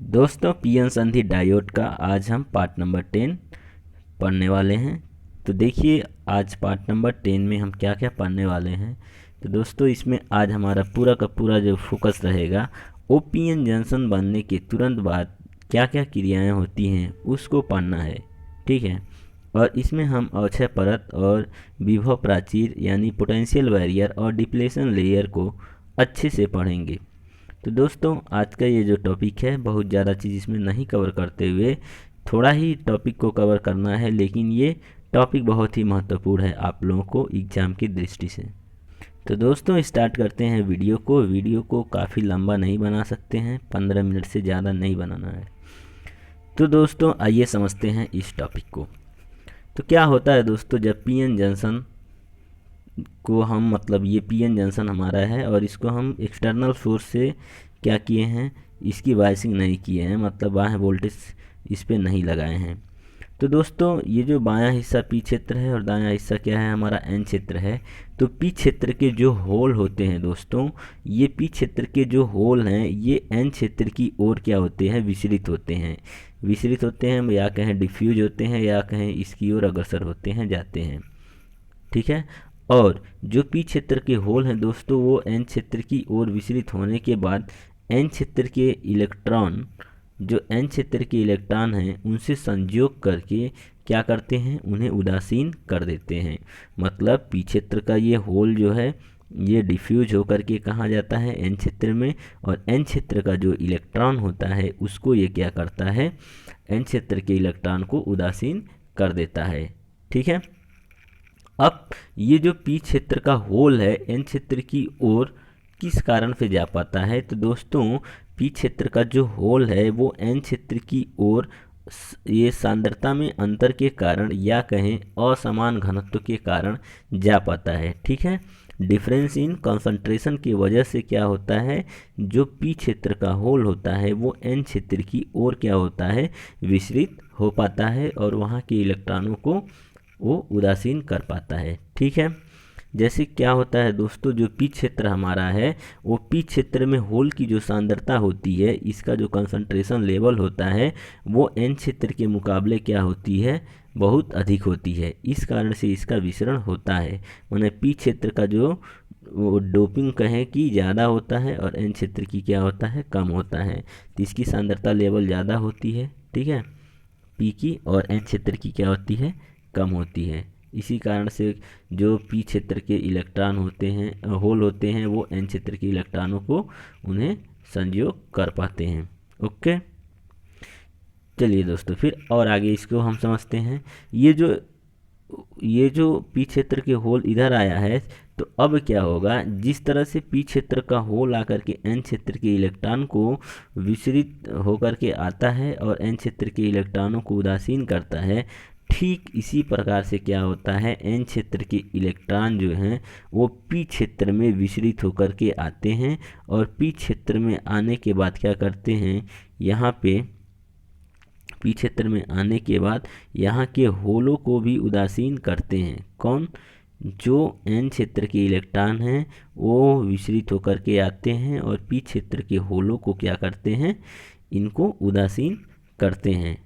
दोस्तों पीएन संधि डायोड का आज हम पार्ट नंबर 10 पढ़ने वाले हैं। तो देखिए आज पार्ट नंबर 10 में हम क्या क्या पढ़ने वाले हैं। तो दोस्तों इसमें आज हमारा पूरा का पूरा जो फोकस रहेगा वो पीएन जंक्शन बनने के तुरंत बाद क्या क्या क्रियाएं होती हैं उसको पढ़ना है, ठीक है। और इसमें हम अक्षय परत और विभव प्राचीर यानी पोटेंशियल बैरियर और डिप्लेशन लेयर को अच्छे से पढ़ेंगे। तो दोस्तों आज का ये जो टॉपिक है बहुत ज़्यादा चीज़ इसमें नहीं कवर करते हुए थोड़ा ही टॉपिक को कवर करना है, लेकिन ये टॉपिक बहुत ही महत्वपूर्ण है आप लोगों को एग्ज़ाम की दृष्टि से। तो दोस्तों स्टार्ट करते हैं वीडियो को काफ़ी लंबा नहीं बना सकते हैं, 15 मिनट से ज़्यादा नहीं बनाना है। तो दोस्तों आइए समझते हैं इस टॉपिक को। तो क्या होता है दोस्तों, जब पीएन जंक्शन को हम ये पीएन जंक्शन हमारा है और इसको हम एक्सटर्नल सोर्स से क्या किए हैं, इसकी बायसिंग नहीं किए हैं, मतलब बाएं वोल्टेज इस पे नहीं लगाए हैं। तो दोस्तों ये जो बायां हिस्सा पी क्षेत्र है और दायां हिस्सा क्या है, हमारा एन क्षेत्र है। तो पी क्षेत्र के जो होल होते हैं दोस्तों, ये पी क्षेत्र के जो होल हैं ये एन क्षेत्र की ओर क्या होते हैं, विचलित होते हैं या कहें डिफ्यूज होते हैं या कहें इसकी ओर अग्रसर होते हैं, जाते हैं, ठीक है। और जो पी क्षेत्र के होल हैं दोस्तों वो एन क्षेत्र की ओर विचलित होने के बाद एन क्षेत्र के इलेक्ट्रॉन, जो एन क्षेत्र के इलेक्ट्रॉन हैं उनसे संयोग करके क्या करते हैं, उन्हें उदासीन कर देते हैं। मतलब पी क्षेत्र का ये होल जो है ये डिफ्यूज होकर के कहाँ जाता है, एन क्षेत्र में, और एन क्षेत्र का जो इलेक्ट्रॉन होता है उसको ये क्या करता है, एन क्षेत्र के इलेक्ट्रॉन को उदासीन कर देता है, ठीक है। अब ये जो पी क्षेत्र का होल है एन क्षेत्र की ओर किस कारण से जा पाता है, तो दोस्तों पी क्षेत्र का जो होल है वो एन क्षेत्र की ओर ये सांद्रता में अंतर के कारण या कहें असमान घनत्व के कारण जा पाता है, ठीक है। डिफरेंस इन कंसंट्रेशन की वजह से क्या होता है, जो पी क्षेत्र का होल होता है वो एन क्षेत्र की ओर क्या होता है, विचलित हो पाता है और वहाँ के इलेक्ट्रॉनों को वो उदासीन कर पाता है, ठीक है। जैसे क्या होता है दोस्तों, जो पी क्षेत्र हमारा है वो पी क्षेत्र में होल की जो सांद्रता होती है, इसका जो कंसंट्रेशन लेवल होता है वो एन क्षेत्र के मुकाबले क्या होती है, बहुत अधिक होती है। इस कारण से इसका विसरण होता है, माने पी क्षेत्र का जो वो डोपिंग कहें कि ज़्यादा होता है और एन क्षेत्र की क्या होता है, कम होता है। तो इसकी सांद्रता लेवल ज़्यादा होती है, ठीक है, पी की, और एन क्षेत्र की क्या होती है, कम होती है। इसी कारण से जो पी क्षेत्र के इलेक्ट्रॉन होते हैं, होल होते हैं, वो एन क्षेत्र के इलेक्ट्रॉनों को उन्हें संयोग कर पाते हैं। ओके, चलिए दोस्तों फिर और आगे इसको हम समझते हैं। ये जो पी क्षेत्र के होल इधर आया है, तो अब क्या होगा, जिस तरह से पी क्षेत्र का होल आकर के एन क्षेत्र के इलेक्ट्रॉन को विचलित होकर के आता है और एन क्षेत्र के इलेक्ट्रॉनों को उदासीन करता है, ठीक इसी प्रकार से क्या होता है, एन क्षेत्र के इलेक्ट्रॉन जो हैं वो पी क्षेत्र में विचलित होकर के आते हैं और पी क्षेत्र में आने के बाद क्या करते हैं, यहाँ पे पी क्षेत्र में आने के बाद यहाँ के होलों को भी उदासीन करते हैं। कौन, जो एन क्षेत्र के इलेक्ट्रॉन हैं वो विचलित होकर के आते हैं और पी क्षेत्र के होलों को क्या करते हैं, इनको उदासीन करते हैं,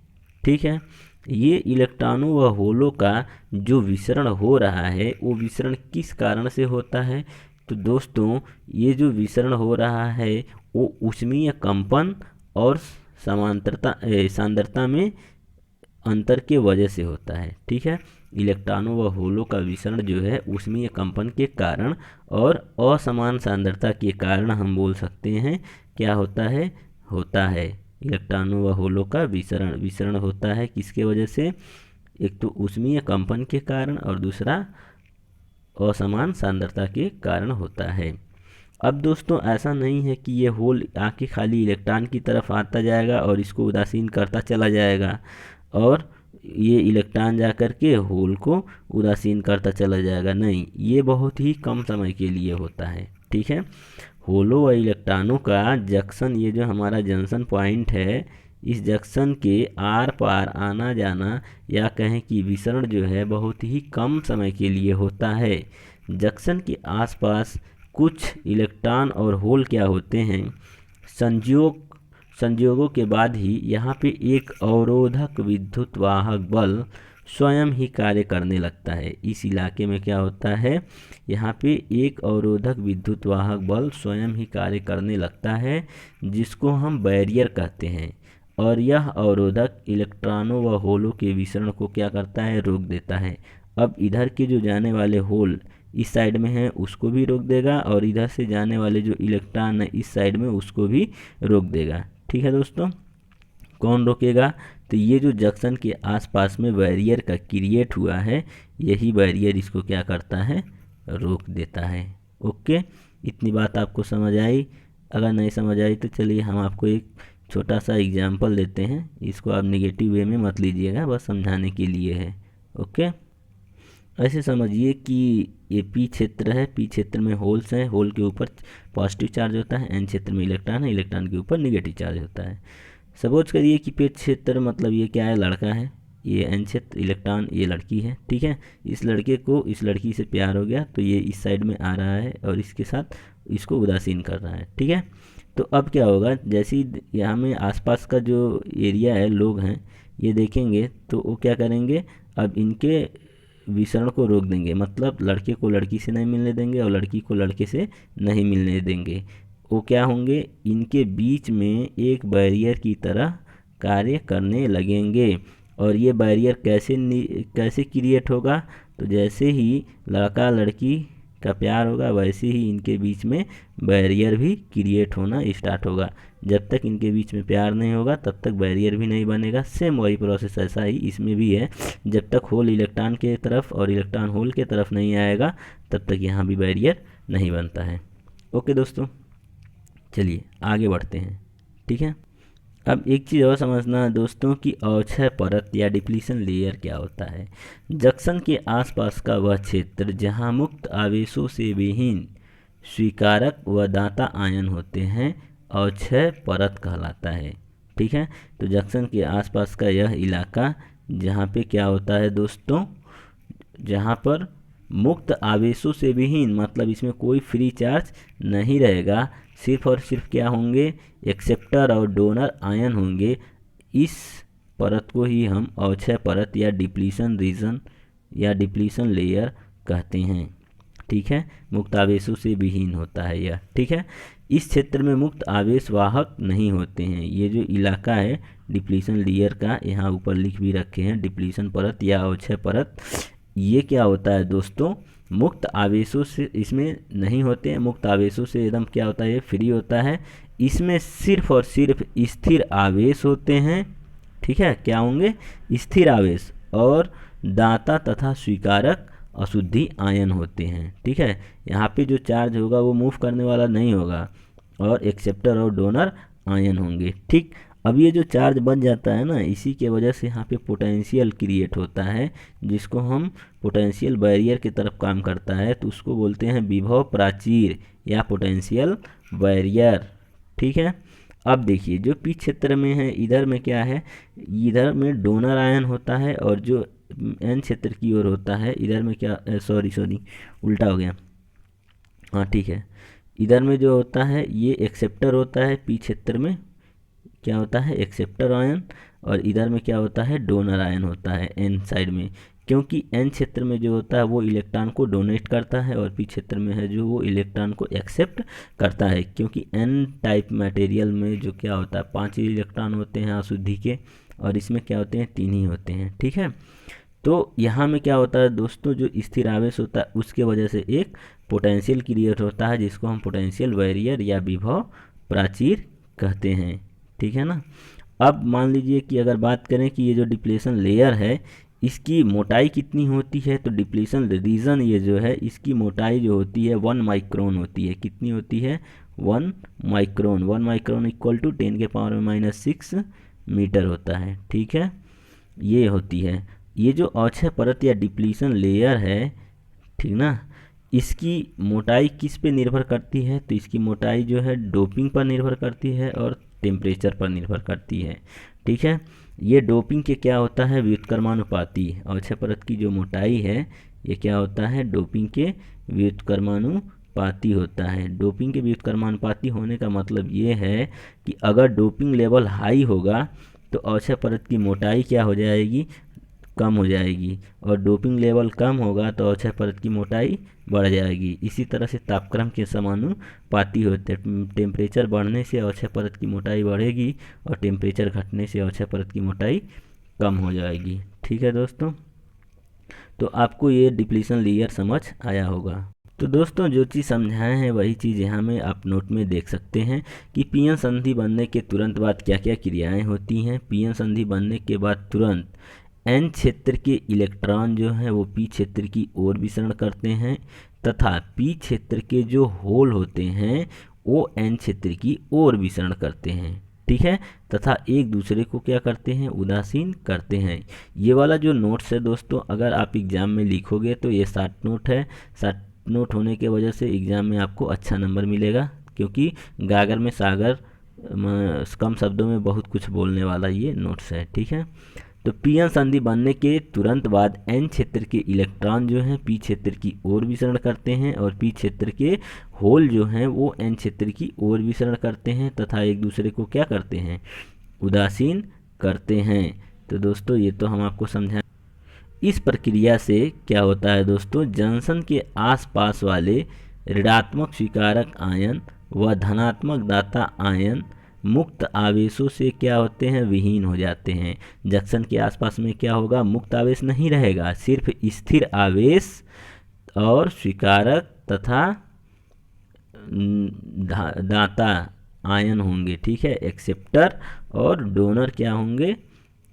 ठीक है। ये इलेक्ट्रॉनों व होलों का जो विसरण हो रहा है वो विसरण किस कारण से होता है, तो दोस्तों ये जो विसरण हो रहा है वो ऊष्मीय कंपन और सांद्रता में अंतर के वजह से होता है, ठीक है। इलेक्ट्रॉनों व होलों का विसरण जो है ऊष्मीय कंपन के कारण और असमान सांद्रता के कारण हम बोल सकते हैं क्या होता है इलेक्ट्रॉनों व होलों का विसरण होता है। किसके वजह से, एक तो ऊष्मीय कंपन के कारण और दूसरा असमान सांद्रता के कारण होता है। अब दोस्तों ऐसा नहीं है कि ये होल आके खाली इलेक्ट्रॉन की तरफ आता जाएगा और इसको उदासीन करता चला जाएगा और ये इलेक्ट्रॉन जा कर के होल को उदासीन करता चला जाएगा, नहीं, ये बहुत ही कम समय के लिए होता है, ठीक है। होलों व इलेक्ट्रॉनों का जंक्शन, ये जो हमारा जंक्शन पॉइंट है, इस जंक्शन के आर पार आना जाना या कहें कि विसरण जो है बहुत ही कम समय के लिए होता है। जंक्शन के आसपास कुछ इलेक्ट्रॉन और होल क्या होते हैं, संयोगों के बाद ही यहाँ पे एक अवरोधक विद्युत वाहक बल स्वयं ही कार्य करने लगता है। इस इलाके में क्या होता है, यहाँ पे एक अवरोधक विद्युत वाहक बल स्वयं ही कार्य करने लगता है, जिसको हम बैरियर कहते हैं। और यह अवरोधक इलेक्ट्रॉनों व होलों के विसरण को क्या करता है, रोक देता है। अब इधर के जो जाने वाले होल इस साइड में है उसको भी रोक देगा, और इधर से जाने वाले जो इलेक्ट्रॉन है इस साइड में उसको भी रोक देगा। ठीक है दोस्तों, कौन रोकेगा, तो ये जो जंक्शन के आसपास में बैरियर का क्रिएट हुआ है, यही बैरियर इसको क्या करता है, रोक देता है। ओके, इतनी बात आपको समझ आई। अगर नहीं समझ आई तो चलिए हम आपको एक छोटा सा एग्जाम्पल देते हैं। इसको आप नेगेटिव वे में मत लीजिएगा, बस समझाने के लिए है। ओके, ऐसे समझिए कि ये पी क्षेत्र है, पी क्षेत्र में होल्स हैं, होल के ऊपर पॉजिटिव चार्ज होता है, एन क्षेत्र में इलेक्ट्रॉन है, इलेक्ट्रॉन के ऊपर निगेटिव चार्ज होता है। सपोज करिए कि पी क्षेत्र मतलब ये क्या है, लड़का है, ये एन क्षेत्र इलेक्ट्रॉन, ये लड़की है। ठीक है, इस लड़के को इस लड़की से प्यार हो गया तो ये इस साइड में आ रहा है और इसके साथ इसको उदासीन कर रहा है। ठीक है, तो अब क्या होगा, जैसे ही यहाँ में आसपास का जो एरिया है, लोग हैं, ये देखेंगे तो वो क्या करेंगे, अब इनके विसरण को रोक देंगे। मतलब लड़के को लड़की से नहीं मिलने देंगे और लड़की को लड़के से नहीं मिलने देंगे। वो क्या होंगे, इनके बीच में एक बैरियर की तरह कार्य करने लगेंगे। और ये बैरियर कैसे क्रिएट होगा, तो जैसे ही लड़का लड़की का प्यार होगा वैसे ही इनके बीच में बैरियर भी क्रिएट होना स्टार्ट होगा। जब तक इनके बीच में प्यार नहीं होगा तब तक बैरियर भी नहीं बनेगा। सेम वही प्रोसेस ऐसा ही इसमें भी है। जब तक होल इलेक्ट्रॉन के तरफ और इलेक्ट्रॉन होल के तरफ नहीं आएगा तब तक यहाँ भी बैरियर नहीं बनता है। ओके दोस्तों, चलिए आगे बढ़ते हैं। ठीक है, अब एक चीज़ और समझना है दोस्तों कि अवक्षय परत या डिप्लीशन लेयर क्या होता है। जंक्शन के आसपास का वह क्षेत्र जहाँ मुक्त आवेशों से विहीन स्वीकारक व दाता आयन होते हैं अवक्षय परत कहलाता है। ठीक है, तो जंक्शन के आसपास का यह इलाका जहाँ पे क्या होता है दोस्तों, जहाँ पर मुक्त आवेशों से विहीन, मतलब इसमें कोई फ्री चार्ज नहीं रहेगा, सिर्फ और सिर्फ क्या होंगे, एक्सेप्टर और डोनर आयन होंगे। इस परत को ही हम अवक्षय परत या डिप्लीशन रीजन या डिप्लीशन लेयर कहते हैं। ठीक है, मुक्त आवेशों से विहीन होता है यह। ठीक है, इस क्षेत्र में मुक्त आवेश वाहक नहीं होते हैं। ये जो इलाका है डिप्लीशन लेयर का, यहाँ ऊपर लिख भी रखे हैं डिप्लीशन परत या अवक्षय परत। ये क्या होता है दोस्तों, मुक्त आवेशों से इसमें नहीं होते हैं, मुक्त आवेशों से एकदम क्या होता है, ये फ्री होता है। इसमें सिर्फ और सिर्फ स्थिर आवेश होते हैं। ठीक है, क्या होंगे, स्थिर आवेश, और दाता तथा स्वीकारक अशुद्धि आयन होते हैं। ठीक है, यहाँ पे जो चार्ज होगा वो मूव करने वाला नहीं होगा, और एक्सेप्टर और डोनर आयन होंगे। ठीक, अब ये जो चार्ज बन जाता है ना, इसी के वजह से यहाँ पे पोटेंशियल क्रिएट होता है, जिसको हम पोटेंशियल बैरियर की तरफ काम करता है, तो उसको बोलते हैं विभव प्राचीर या पोटेंशियल बैरियर। ठीक है, अब देखिए जो पी क्षेत्र में है, इधर में क्या है, इधर में डोनर आयन होता है, और जो एन क्षेत्र की ओर होता है इधर में क्या, सॉरी उल्टा हो गया, हाँ ठीक है, इधर में जो होता है ये एक्सेप्टर होता है, पी क्षेत्र में क्या होता है, एक्सेप्टर आयन, और इधर में क्या होता है, डोनर आयन होता है एन साइड में। क्योंकि एन क्षेत्र में जो होता है वो इलेक्ट्रॉन को डोनेट करता है, और पी क्षेत्र में है जो वो इलेक्ट्रॉन को एक्सेप्ट करता है। क्योंकि एन टाइप मटेरियल में जो क्या होता है 5 इलेक्ट्रॉन होते हैं अशुद्धि के, और इसमें क्या होते हैं 3 ही होते हैं। ठीक है, तो यहाँ में क्या होता है दोस्तों, जो स्थिर आवेश होता है उसके वजह से एक पोटेंशियल क्रिएट होता है, जिसको हम पोटेंशियल बैरियर या विभव प्राचीर कहते हैं। ठीक है ना। अब मान लीजिए कि अगर बात करें कि ये जो डिप्लीशन लेयर है इसकी मोटाई कितनी होती है, तो डिप्लीशन रीजन ये जो है इसकी मोटाई जो होती है 1 माइक्रोन होती है। कितनी होती है, 1 micron. 1 micron equal to 10⁻⁻6 metre होता है। ठीक है, ये होती है। ये जो अक्षय परत या डिप्लीशन लेयर है, ठीक ना, इसकी मोटाई किस पे निर्भर करती है, तो इसकी मोटाई जो है डोपिंग पर निर्भर करती है और टेम्परेचर पर निर्भर करती है। ठीक है, ये डोपिंग के क्या होता है, व्युत्क्रमानुपाती। अक्षय परत की जो मोटाई है ये क्या होता है, डोपिंग के व्युत्क्रमानुपाती व्युत्क्रमानुपाती होता है। डोपिंग के व्युत्क्रमानुपाती होने का मतलब ये है कि अगर डोपिंग लेवल हाई होगा तो अवक्षय परत की मोटाई क्या हो जाएगी, कम हो जाएगी, और डोपिंग लेवल कम होगा तो अवक्षय परत की मोटाई बढ़ जाएगी। इसी तरह से तापक्रम के समानुपाती होते हैं। टेम्परेचर बढ़ने से अवक्षय परत की मोटाई बढ़ेगी और टेम्परेचर घटने से अवक्षय परत की मोटाई कम हो जाएगी। ठीक है दोस्तों, तो आपको ये डिप्लीशन लेयर समझ आया होगा। तो दोस्तों जो चीज़ समझाए हैं वही चीज़ यहाँ में आप नोट में देख सकते हैं कि पीएन संधि बनने के तुरंत बाद क्या क्या क्रियाएं होती हैं। पीएन संधि बनने के बाद तुरंत एन क्षेत्र के इलेक्ट्रॉन जो हैं वो पी क्षेत्र की ओर विसरण करते हैं तथा पी क्षेत्र के जो होल होते हैं वो एन क्षेत्र की ओर विसरण करते हैं। ठीक है, तथा एक दूसरे को क्या करते हैं, उदासीन करते हैं। ये वाला जो नोट्स है दोस्तों, अगर आप एग्ज़ाम में लिखोगे तो ये 60 नोट है। 60 नोट होने के वजह से एग्ज़ाम में आपको अच्छा नंबर मिलेगा, क्योंकि गागर में सागर, कम शब्दों में बहुत कुछ बोलने वाला ये नोट्स है। ठीक है, तो पीएन संधि बनने के तुरंत बाद एन क्षेत्र के इलेक्ट्रॉन जो हैं पी क्षेत्र की ओर विसरण करते हैं और पी क्षेत्र के होल जो हैं वो एन क्षेत्र की ओर विसरण करते हैं तथा एक दूसरे को क्या करते हैं, उदासीन करते हैं। तो दोस्तों ये तो हम आपको समझाएं। इस प्रक्रिया से क्या होता है दोस्तों, जंक्शन के आसपास वाले ऋणात्मक स्वीकारक आयन व धनात्मक दाता आयन मुक्त आवेशों से क्या होते हैं, विहीन हो जाते हैं। जंक्शन के आसपास में क्या होगा, मुक्त आवेश नहीं रहेगा, सिर्फ स्थिर आवेश और स्वीकारक तथा दाता आयन होंगे। ठीक है, एक्सेप्टर और डोनर क्या होंगे,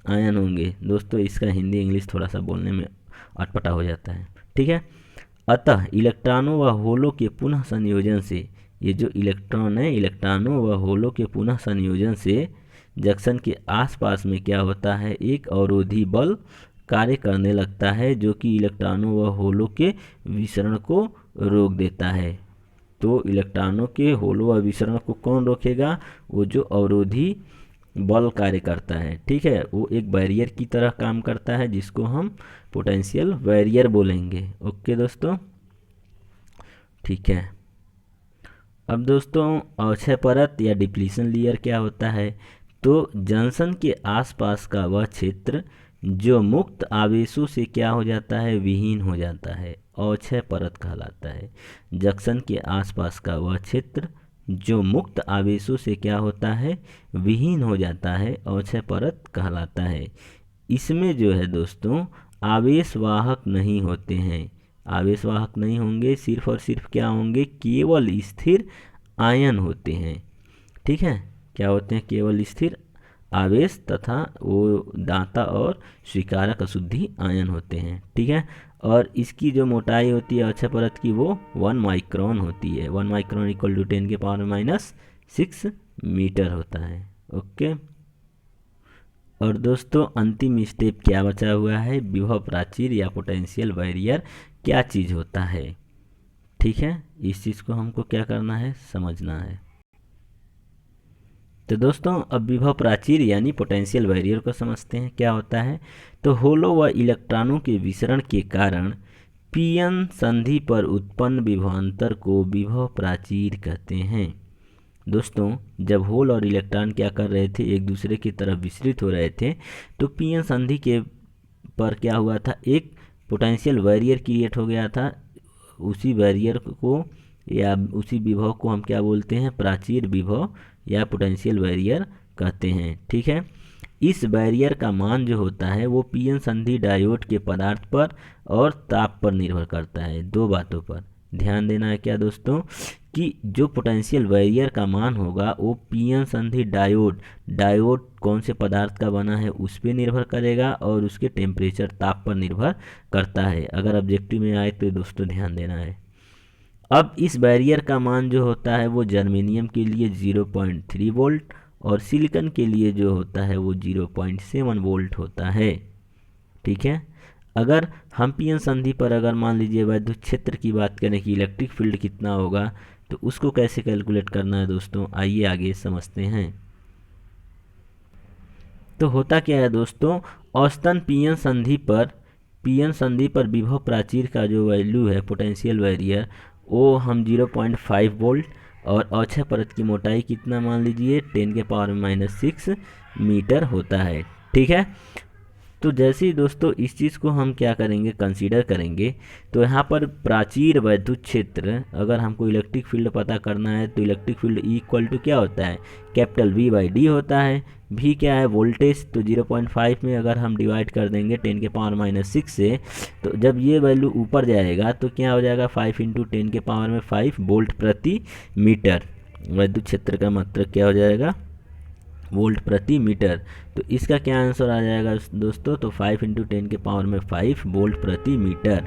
आयन होंगे। दोस्तों इसका हिंदी इंग्लिश थोड़ा सा बोलने में अटपटा हो जाता है। ठीक है, अतः इलेक्ट्रॉनों व होलों के पुनः संयोजन से, ये जो इलेक्ट्रॉन है इलेक्ट्रॉनों व होलों के पुनः संयोजन से जंक्शन के आसपास में क्या होता है, एक अवरोधी बल कार्य करने लगता है जो कि इलेक्ट्रॉनों व होलों के विसरण को रोक देता है। तो इलेक्ट्रॉनों के होलों व विसरण को कौन रोकेगा, वो जो अवरोधी बल कार्य करता है। ठीक है, वो एक बैरियर की तरह काम करता है जिसको हम पोटेंशियल बैरियर बोलेंगे। ओके दोस्तों, ठीक है। अब दोस्तों अवक्षय परत या डिप्लीशन लेयर क्या होता है, तो जंक्शन के आसपास का वह क्षेत्र जो मुक्त आवेशों से क्या हो जाता है, विहीन हो जाता है, अवक्षय परत कहलाता है। जंक्शन के आसपास का वह क्षेत्र जो मुक्त आवेशों से क्या होता है, विहीन हो जाता है, अवक्षय परत कहलाता है। इसमें जो है दोस्तों आवेशवाहक नहीं होते हैं, आवेशवाहक नहीं होंगे, सिर्फ और सिर्फ क्या होंगे, केवल स्थिर आयन होते हैं। ठीक है, क्या होते हैं, केवल स्थिर आवेश तथा वो दाता और स्वीकारक अशुद्धि आयन होते हैं। ठीक है, और इसकी जो मोटाई होती है अवक्षय परत की वो 1 माइक्रोन होती है। 1 माइक्रोन इक्वल टू 10 के पावर -6 मीटर होता है। ओके, और दोस्तों अंतिम स्टेप क्या बचा हुआ है, विभव प्राचीर या पोटेंशियल बैरियर क्या चीज़ होता है। ठीक है, इस चीज़ को हमको क्या करना है, समझना है। तो दोस्तों अब विभव प्राचीर यानी पोटेंशियल बैरियर को समझते हैं क्या होता है। तो होलो व इलेक्ट्रॉनों के विसरण के कारण पीएन संधि पर उत्पन्न विभवांतर को विभव प्राचीर कहते हैं। दोस्तों जब होल और इलेक्ट्रॉन क्या कर रहे थे, एक दूसरे की तरफ विसरित हो रहे थे, तो पीएन संधि के पर क्या हुआ था, एक पोटेंशियल बैरियर क्रिएट हो गया था। उसी बैरियर को या उसी विभव को हम क्या बोलते हैं, प्राचीर विभव या पोटेंशियल बैरियर कहते हैं। ठीक है, इस बैरियर का मान जो होता है वो पीएन संधि डायोड के पदार्थ पर और ताप पर निर्भर करता है। दो बातों पर ध्यान देना है क्या दोस्तों, कि जो पोटेंशियल बैरियर का मान होगा वो पीएन संधि डायोड कौन से पदार्थ का बना है उस पर निर्भर करेगा और उसके टेम्परेचर ताप पर निर्भर करता है। अगर ऑब्जेक्टिव में आए तो दोस्तों ध्यान देना है। अब इस बैरियर का मान जो होता है वो जर्मेनियम के लिए 0.3 वोल्ट और सिलिकॉन के लिए जो होता है वो 0.7 वोल्ट होता है। ठीक है, अगर हम पीएन संधि पर अगर मान लीजिए वैद्युत क्षेत्र की बात करें कि इलेक्ट्रिक फील्ड कितना होगा, तो उसको कैसे कैलकुलेट करना है दोस्तों, आइए आगे समझते हैं। तो होता क्या है दोस्तों, औसतन पीएन संधि पर विभव प्राचीर का जो वैल्यू है पोटेंशियल बैरियर वो हम 0.5 वोल्ट, और अक्षय परत की मोटाई कितना मान लीजिए 10⁻⁻6 मीटर होता है। ठीक है, तो जैसे ही दोस्तों इस चीज़ को हम क्या करेंगे, कंसीडर करेंगे, तो यहाँ पर प्राचीर वैद्युत क्षेत्र, अगर हमको इलेक्ट्रिक फील्ड पता करना है तो electric field E equal to क्या होता है, कैपिटल V/D होता है। V क्या है, वोल्टेज, तो 0.5 में अगर हम डिवाइड कर देंगे 10⁻⁻6 से, तो जब ये वैल्यू ऊपर जाएगा तो क्या हो जाएगा, 5 × 10⁻5 वोल्ट प्रति मीटर। वैद्युत क्षेत्र का मात्रक क्या हो जाएगा, वोल्ट प्रति मीटर। तो इसका क्या आंसर आ जाएगा दोस्तों, तो 5 × 10⁻5 वोल्ट प्रति मीटर।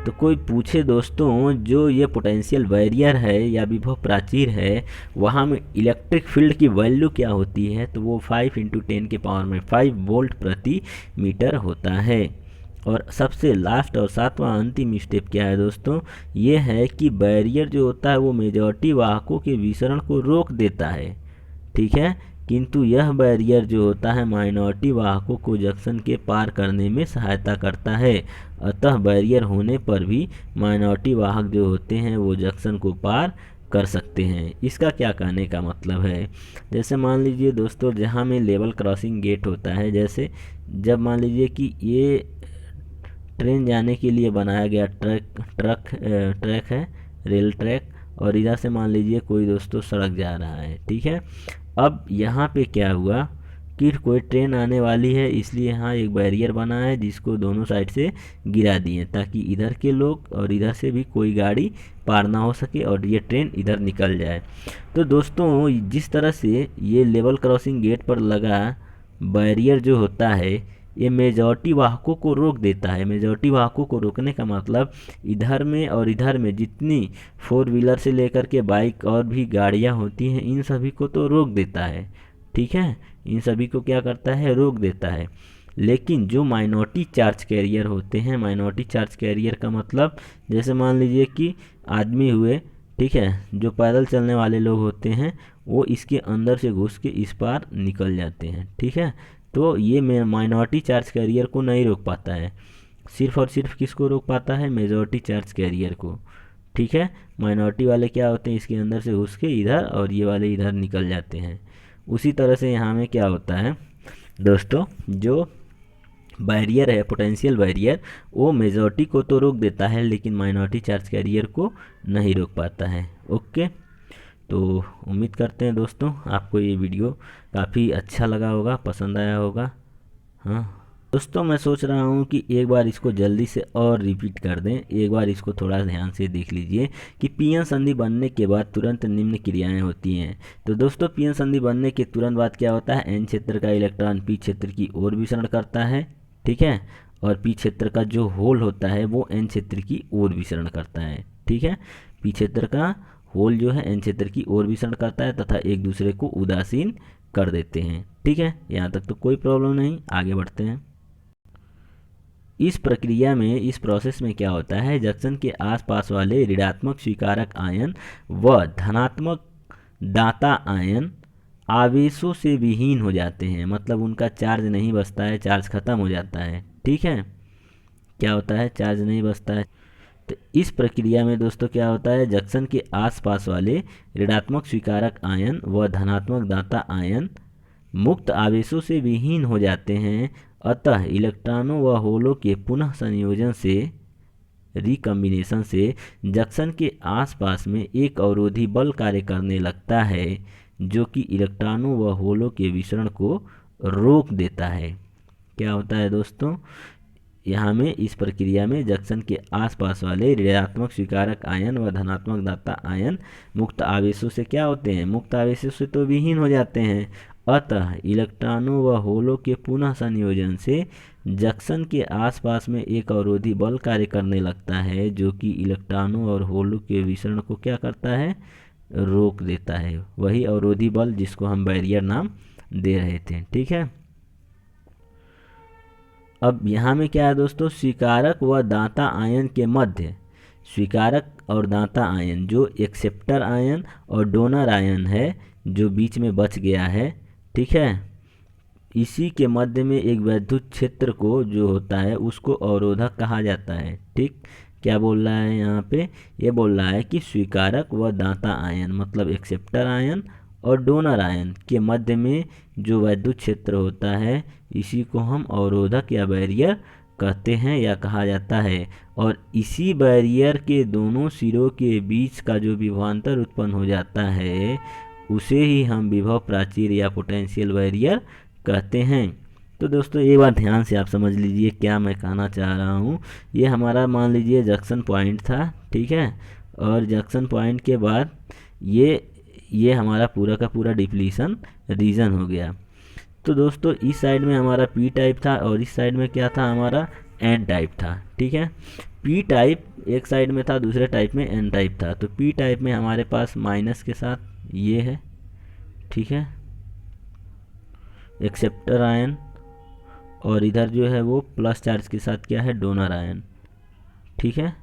तो कोई पूछे दोस्तों जो ये पोटेंशियल बैरियर है या विभव प्राचीर है, वहाँ में इलेक्ट्रिक फील्ड की वैल्यू क्या होती है, तो वो 5 × 10⁻5 वोल्ट प्रति मीटर होता है। और सबसे लास्ट और सातवां अंतिम स्टेप क्या है दोस्तों, ये है कि बैरियर जो होता है वो मेजॉरिटी वाहकों के विसरण को रोक देता है। ठीक है, किंतु यह बैरियर जो होता है माइनॉरिटी वाहकों को जंक्शन के पार करने में सहायता करता है। अतः बैरियर होने पर भी माइनॉरिटी वाहक जो होते हैं वो जंक्शन को पार कर सकते हैं। इसका क्या कहने का मतलब है, जैसे मान लीजिए दोस्तों जहाँ में लेवल क्रॉसिंग गेट होता है, जैसे जब मान लीजिए कि ये ट्रेन जाने के लिए बनाया गया ट्रैक है, रेल ट्रैक, और इधर से मान लीजिए कोई दोस्तों सड़क जा रहा है। ठीक है, अब यहाँ पे क्या हुआ कि कोई ट्रेन आने वाली है, इसलिए यहाँ एक बैरियर बना है जिसको दोनों साइड से गिरा दिए ताकि इधर के लोग और इधर से भी कोई गाड़ी पार ना हो सके और ये ट्रेन इधर निकल जाए। तो दोस्तों जिस तरह से ये लेवल क्रॉसिंग गेट पर लगा बैरियर जो होता है ये मेजॉरिटी वाहकों को रोक देता है। मेजॉरिटी वाहकों को रोकने का मतलब इधर में और इधर में जितनी 4 व्हीलर से लेकर के बाइक और भी गाड़ियां होती हैं इन सभी को तो रोक देता है। ठीक है, इन सभी को क्या करता है, रोक देता है। लेकिन जो माइनॉरिटी चार्ज कैरियर होते हैं, माइनॉरिटी चार्ज कैरियर का मतलब जैसे मान लीजिए कि आदमी हुए, ठीक है, जो पैदल चलने वाले लोग होते हैं वो इसके अंदर से घुस के इस पार निकल जाते हैं। ठीक है, तो ये माइनॉरिटी चार्ज कैरियर को नहीं रोक पाता है, सिर्फ और सिर्फ किसको रोक पाता है, मेजॉरिटी चार्ज कैरियर को। ठीक है, माइनॉरिटी वाले क्या होते हैं, इसके अंदर से घुस के इधर और ये वाले इधर निकल जाते हैं। उसी तरह से यहाँ में क्या होता है दोस्तों, जो बैरियर है पोटेंशियल बैरियर वो मेजॉरिटी को तो रोक देता है लेकिन माइनॉरिटी चार्ज कैरियर को नहीं रोक पाता है। ओके, तो उम्मीद करते हैं दोस्तों आपको ये वीडियो काफ़ी अच्छा लगा होगा, पसंद आया होगा। हाँ दोस्तों, मैं सोच रहा हूँ कि एक बार इसको जल्दी से और रिपीट कर दें, एक बार इसको थोड़ा ध्यान से देख लीजिए कि पीएन संधि बनने के बाद तुरंत निम्न क्रियाएं होती हैं। तो दोस्तों पीएन संधि बनने के तुरंत बाद क्या होता है, एन क्षेत्र का इलेक्ट्रॉन पी क्षेत्र की ओर विसरण करता है। ठीक है, और पी क्षेत्र का जो होल होता है वो एन क्षेत्र की ओर विसरण करता है। ठीक है, पी क्षेत्र का होल जो है एन क्षेत्र की ओर विसरण करता है तथा एक दूसरे को उदासीन कर देते हैं। ठीक है, यहाँ तक तो कोई प्रॉब्लम नहीं, आगे बढ़ते हैं। इस प्रक्रिया में, इस प्रोसेस में क्या होता है, जंक्शन के आसपास वाले ऋणात्मक स्वीकारक आयन व धनात्मक दाता आयन आवेशों से विहीन हो जाते हैं, मतलब उनका चार्ज नहीं बचता है, चार्ज खत्म हो जाता है। ठीक है, क्या होता है, चार्ज नहीं बचता है। तो इस प्रक्रिया में दोस्तों क्या होता है, जंक्शन के आसपास वाले ऋणात्मक स्वीकारक आयन व धनात्मक दाता आयन मुक्त आवेशों से विहीन हो जाते हैं। अतः इलेक्ट्रॉनों व होलों के पुनः संयोजन से, रिकम्बिनेशन से जंक्शन के आसपास में एक अवरोधी बल कार्य करने लगता है जो कि इलेक्ट्रॉनों व होलों के विसरण को रोक देता है। क्या होता है दोस्तों, यहाँ में इस प्रक्रिया में जंक्शन के आसपास वाले ऋणात्मक स्वीकारक आयन व धनात्मक दाता आयन मुक्त आवेशों से क्या होते हैं, मुक्त आवेशों से तो विहीन हो जाते हैं। अतः इलेक्ट्रॉनों व होलों के पुनः संयोजन से जंक्शन के आसपास में एक अवरोधी बल कार्य करने लगता है जो कि इलेक्ट्रॉनों और होलों के विसरण को क्या करता है, रोक देता है। वही अवरोधी बल जिसको हम बैरियर नाम दे रहे थे। ठीक है, अब यहाँ में क्या है दोस्तों, स्वीकारक व दाता आयन के मध्य, स्वीकारक और दाता आयन जो एक्सेप्टर आयन और डोनर आयन है जो बीच में बच गया है, ठीक है, इसी के मध्य में एक वैद्युत क्षेत्र को जो होता है उसको अवरोधक कहा जाता है। ठीक, क्या बोल रहा है यहाँ पे, ये बोल रहा है कि स्वीकारक व दाता आयन मतलब एक्सेप्टर आयन और डोनर आयन के मध्य में जो वैद्युत क्षेत्र होता है इसी को हम अवरोधक या बैरियर कहते हैं या कहा जाता है। और इसी बैरियर के दोनों सिरों के बीच का जो विभवांतर उत्पन्न हो जाता है उसे ही हम विभव प्राचीर या पोटेंशियल बैरियर कहते हैं। तो दोस्तों एक बार ध्यान से आप समझ लीजिए क्या मैं कहना चाह रहा हूँ। ये हमारा मान लीजिए जंक्शन पॉइंट था, ठीक है, और जंक्शन पॉइंट के बाद ये हमारा पूरा का पूरा डिप्लीशन रीजन हो गया। तो दोस्तों इस साइड में हमारा पी टाइप था और इस साइड में क्या था, हमारा एन टाइप था, ठीक है। पी टाइप एक साइड में था, दूसरे टाइप में एन टाइप था। तो पी टाइप में हमारे पास माइनस के साथ ये है, ठीक है, एक्सेप्टर आयन, और इधर जो है वो प्लस चार्ज के साथ क्या है, डोनर आयन, ठीक है।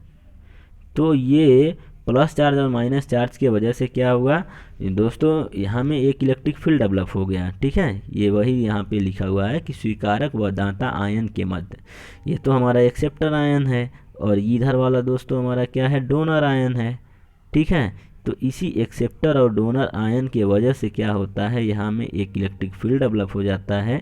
तो ये प्लस चार्ज और माइनस चार्ज की वजह से क्या हुआ दोस्तों, यहाँ में एक इलेक्ट्रिक फील्ड डेवलप हो गया, ठीक है। ये वही यहाँ पे लिखा हुआ है कि स्वीकारक व दाता आयन के मध्य, ये तो हमारा एक्सेप्टर आयन है और इधर वाला दोस्तों हमारा क्या है, डोनर आयन है, ठीक है। तो इसी एक्सेप्टर और डोनर आयन की वजह से क्या होता है, यहाँ में एक इलेक्ट्रिक फील्ड डेवलप हो जाता है,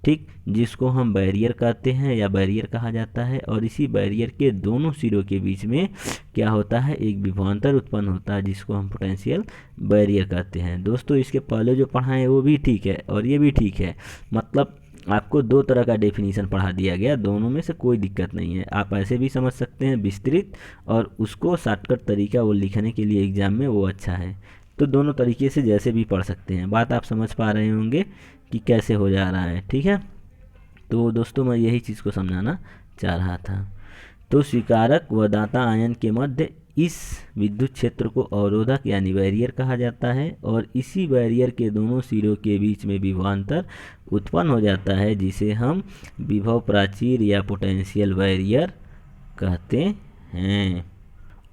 ठीक, जिसको हम बैरियर कहते हैं या बैरियर कहा जाता है। और इसी बैरियर के दोनों सिरों के बीच में क्या होता है, एक विभवांतर उत्पन्न होता है जिसको हम पोटेंशियल बैरियर कहते हैं। दोस्तों इसके पहले जो पढ़ा है वो भी ठीक है और ये भी ठीक है, मतलब आपको दो तरह का डेफिनेशन पढ़ा दिया गया, दोनों में से कोई दिक्कत नहीं है। आप ऐसे भी समझ सकते हैं विस्तृत, और उसको शॉर्टकट तरीका वो लिखने के लिए एग्ज़ाम में वो अच्छा है। तो दोनों तरीके से जैसे भी पढ़ सकते हैं। बात आप समझ पा रहे होंगे कि कैसे हो जा रहा है, ठीक है। तो दोस्तों मैं यही चीज़ को समझाना चाह रहा था। तो स्वीकारक व दाता आयन के मध्य इस विद्युत क्षेत्र को अवरोधक यानी बैरियर कहा जाता है और इसी बैरियर के दोनों सिरों के बीच में विभवांतर उत्पन्न हो जाता है जिसे हम विभव प्राचीर या पोटेंशियल बैरियर कहते हैं।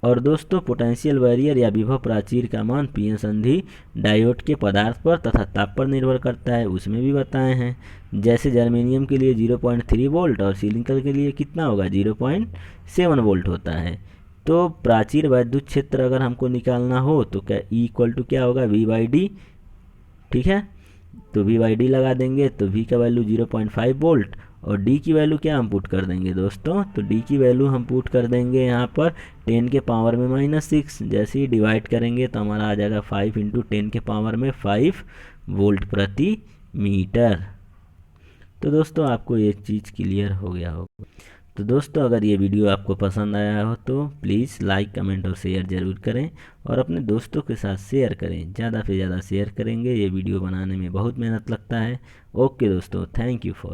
और दोस्तों पोटेंशियल बैरियर या विभव प्राचीर का मान पीएन संधि डायोड के पदार्थ पर तथा ताप पर निर्भर करता है, उसमें भी बताए हैं। जैसे जर्मेनियम के लिए 0.3 वोल्ट और सिलिकॉन के लिए कितना होगा, 0.7 वोल्ट होता है। तो प्राचीर वैद्युत क्षेत्र अगर हमको निकालना हो तो क्या ई इक्वल टू क्या होगा, V/D, ठीक है। तो V/D लगा देंगे तो V का वैल्यू 0.5 वोल्ट और D की वैल्यू क्या हम पुट कर देंगे दोस्तों, तो D की वैल्यू हम पुट कर देंगे यहाँ पर 10 के पावर में -6। जैसे ही डिवाइड करेंगे तो हमारा आ जाएगा 5 × 10 के पावर में 5 वोल्ट प्रति मीटर। तो दोस्तों आपको ये चीज़ क्लियर हो गया होगा। तो दोस्तों अगर ये वीडियो आपको पसंद आया हो तो प्लीज़ लाइक, कमेंट और शेयर ज़रूर करें और अपने दोस्तों के साथ शेयर करें। ज़्यादा से ज़्यादा शेयर करेंगे, ये वीडियो बनाने में बहुत मेहनत लगता है। ओके दोस्तों, थैंक यू फॉर